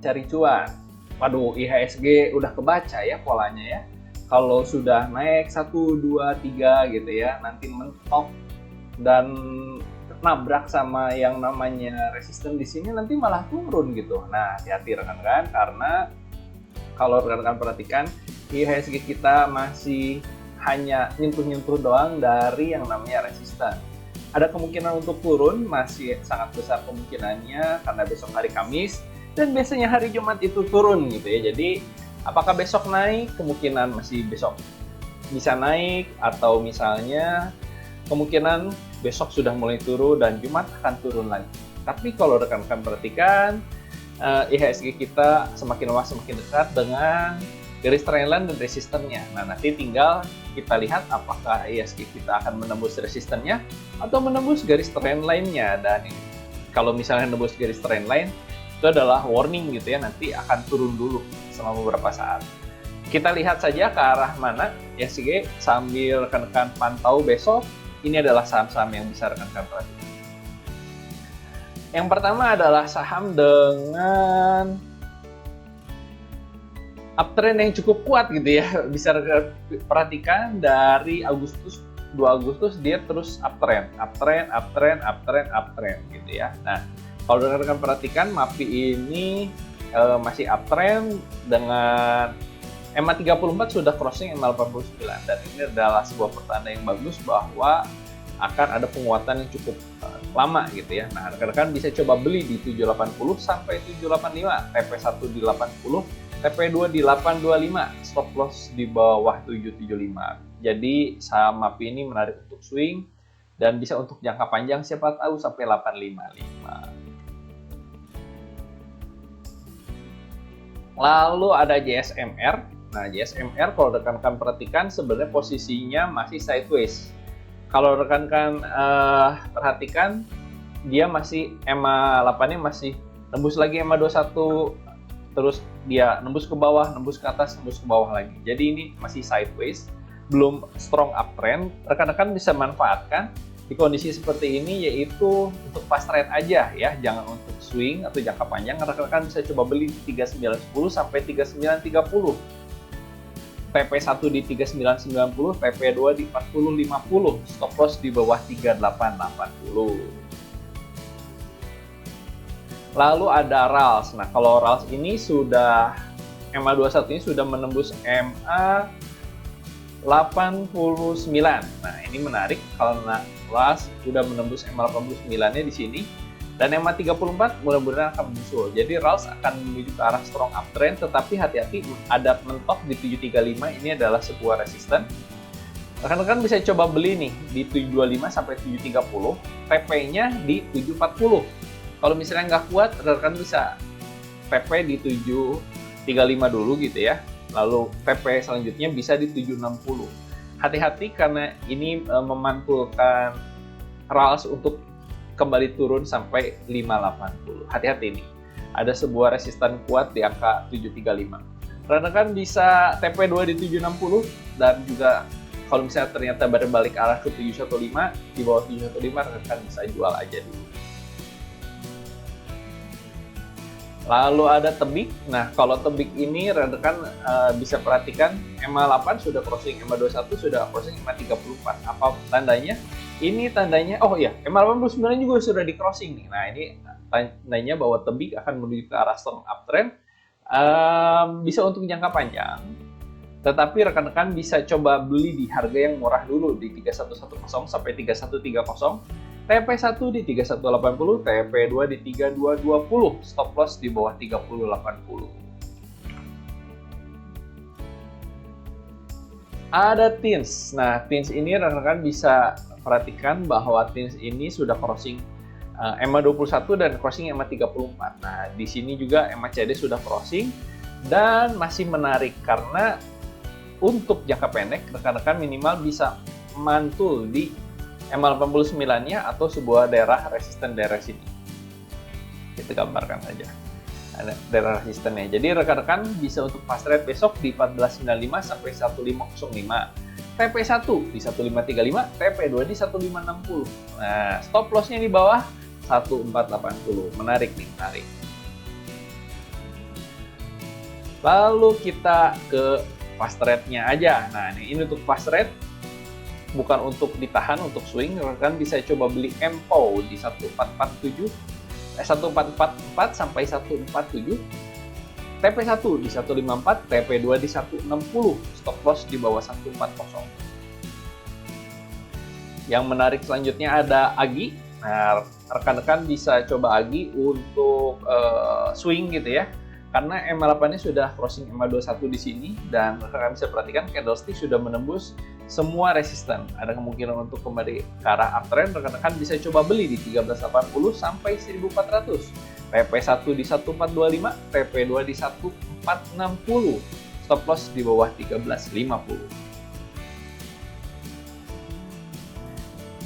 cari cuan. Waduh, IHSG udah kebaca ya polanya ya. Kalau sudah naik 1, 2, 3 gitu ya, nanti mentok dan nabrak sama yang namanya resisten di sini, nanti malah turun gitu. Nah, hati-hati rekan-rekan, karena kalau rekan-rekan perhatikan, IHSG kita masih hanya nyentuh-nyentuh doang dari yang namanya resisten. Ada kemungkinan untuk turun, masih sangat besar kemungkinannya karena besok hari Kamis dan biasanya hari Jumat itu turun gitu ya. Jadi apakah besok naik? Kemungkinan masih besok bisa naik, atau misalnya kemungkinan besok sudah mulai turun dan Jumat akan turun lagi. Tapi kalau rekan-rekan perhatikan, IHSG kita semakin lama semakin dekat dengan garis trendline dan resistennya. Nah, nanti tinggal kita lihat apakah IHSG kita akan menembus resistennya atau menembus garis trendline-nya. Dan kalau misalnya menembus garis trendline, itu adalah warning gitu ya, nanti akan turun dulu selama beberapa saat. Kita lihat saja ke arah mana IHSG sambil rekan-rekan pantau besok. Ini adalah saham-saham yang bisa rekan-rekan perhatikan. Yang pertama adalah saham dengan uptrend yang cukup kuat gitu ya. Bisa perhatikan dari Agustus, 2 Agustus dia terus uptrend gitu ya. Nah, kalau rekan-rekan perhatikan, MAPI ini masih uptrend dengan EMA34 sudah crossing EMA89, dan ini adalah sebuah pertanda yang bagus bahwa akan ada penguatan yang cukup lama gitu ya. Nah, rekan-rekan bisa coba beli di 780 sampai 785, TP1 di 80, TP2 di 825, stop loss di bawah 775. Jadi saham MAPI ini menarik untuk swing dan bisa untuk jangka panjang, siapa tahu sampai 855. Lalu ada JSMR. Nah, JSMR kalau rekan-rekan perhatikan sebenarnya posisinya masih sideways. Kalau rekan-rekan perhatikan, dia masih EMA8-nya masih nembus lagi EMA21, terus dia nembus ke bawah, nembus ke atas, nembus ke bawah lagi. Jadi ini masih sideways, belum strong uptrend. Rekan-rekan bisa manfaatkan di kondisi seperti ini, yaitu untuk fast trade aja ya, jangan untuk swing atau jangka panjang. Rekan-rekan bisa coba beli 3910 sampai 3930. TP1 di 3990, TP2 di 4050, stop loss di bawah 3880. Lalu ada RALS. Nah, kalau RALS ini sudah, EMA21 ini sudah menembus EMA89. Nah, ini menarik karena RALS sudah menembus EMA89-nya di sini. Dan EMA34 mudah-mudahan akan menyusul. Jadi RALS akan menuju ke arah strong uptrend, tetapi hati-hati ada mentok di 735, ini adalah sebuah resisten. Rekan-rekan bisa coba beli nih di 725 sampai 730, TP-nya di 740. Kalau misalnya nggak kuat, rekan bisa TP di 735 dulu gitu ya. Lalu TP selanjutnya bisa di 760. Hati-hati karena ini memantulkan RALS untuk kembali turun sampai 580. Hati-hati nih. Ada sebuah resisten kuat di angka 735. Rekan-rekan bisa TP2 di 760 dan juga kalau misalnya ternyata berbalik arah ke 715, di bawah 715 rekan bisa jual aja dulu. Lalu ada Tebik. Nah, kalau Tebik ini rekan bisa perhatikan EMA8 sudah crossing, EMA21 sudah crossing EMA34. Apa tandanya? Ini tandanya, oh iya, EMA89 juga sudah di crossing nih. Nah, ini tandanya bahwa Tebik akan menuju ke arah strong uptrend. Bisa untuk jangka panjang. Tetapi rekan-rekan bisa coba beli di harga yang murah dulu di 3110 sampai 3130. TP1 di 3180, TP2 di 3220, stop loss di bawah 3080. Ada TINS. Nah, TINS ini rekan-rekan bisa perhatikan bahwa TINS ini sudah crossing EMA21 dan crossing EMA34. Nah, di sini juga EMA-CD sudah crossing dan masih menarik karena untuk jangka pendek rekan-rekan minimal bisa mantul di EMA89-nya atau sebuah daerah resisten daerah sini. Kita gambarkan saja. Ada daerah resistennya. Jadi rekan-rekan bisa untuk fast trade besok di 1495 sampai 1505. TP1 di 1535, TP2 di 1560. Nah, stop loss-nya di bawah 1480. Menarik nih, menarik. Lalu kita ke fast rate-nya aja. Nah, ini untuk fast rate, bukan untuk ditahan, untuk swing, rekan bisa coba beli MPO di 1447, 1444 sampai 147, TP1 di 154, TP2 di 160, stop loss di bawah 140. Yang menarik selanjutnya ada AGI. Nah, rekan-rekan bisa coba AGI untuk swing gitu ya. Karena MA8-nya sudah crossing MA21 di sini, dan rekan-rekan bisa perhatikan candlestick sudah menembus semua resisten. Ada kemungkinan untuk kembali ke arah uptrend. Rekan-rekan bisa coba beli di 1380 sampai 1400. TP1 di 1425, TP2 di 1460. Stop loss di bawah 1350.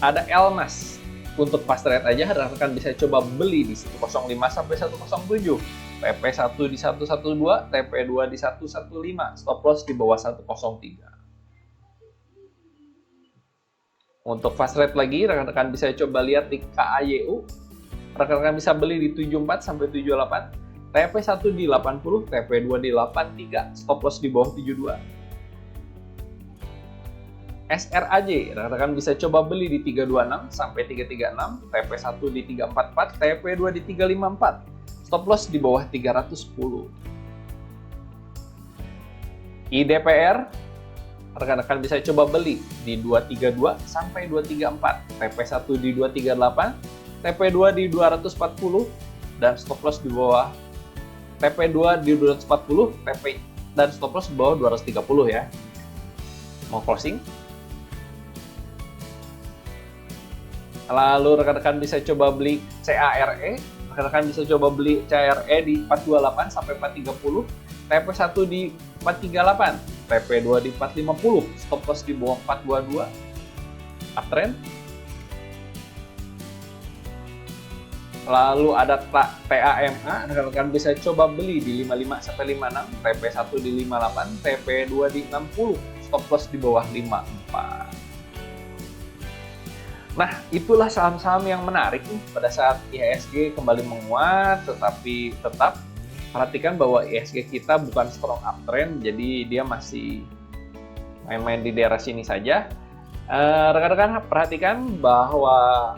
Ada Elmas. Untuk fast rate aja, rekan-rekan bisa coba beli di 105 sampai 107. TP1 di 112, TP2 di 115, stop loss di bawah 103. Untuk fast rate lagi, rekan-rekan bisa coba lihat di KAYU. Rekan-rekan bisa beli di 74 sampai 78, TP1 di 80, TP2 di 83, stop loss di bawah 72. SRAJ, rekan-rekan bisa coba beli di 326 sampai 336, TP1 di 344, TP2 di 354, stop loss di bawah 310. IDPR, rekan-rekan bisa coba beli di 232 sampai 234, TP1 di 238, TP2 di 240, dan stop loss di bawah TP2 di 240, TP dan stop loss di bawah 230 ya. Mau closing? Lalu rekan-rekan bisa coba beli CARE, rekan-rekan bisa coba beli CARE di 428 sampai 430, TP1 di 438, TP2 di 450, stop loss di bawah 422, uptrend. Lalu ada TAMA, rekan-rekan bisa coba beli di 55 sampai 56, TP1 di 58, TP2 di 60, stop loss di bawah 54. Nah, itulah saham-saham yang menarik nih pada saat IHSG kembali menguat, tetapi tetap perhatikan bahwa IHSG kita bukan strong uptrend, jadi dia masih main-main di daerah sini saja. Rekan-rekan perhatikan bahwa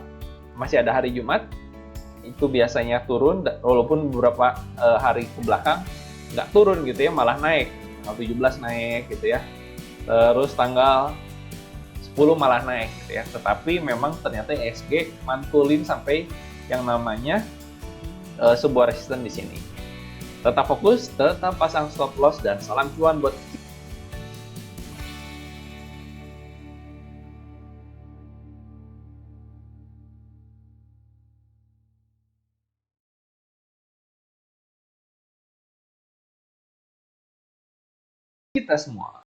masih ada hari Jumat, itu biasanya turun, walaupun beberapa hari ke belakang nggak turun gitu ya, malah naik. Tanggal 17 naik gitu ya, terus tanggal 10 malah naik gitu ya. Tetapi memang ternyata IHSG mantulin sampai yang namanya sebuah resisten di sini. Tetap fokus, tetap pasang stop loss, dan salam cuan buat kita semua.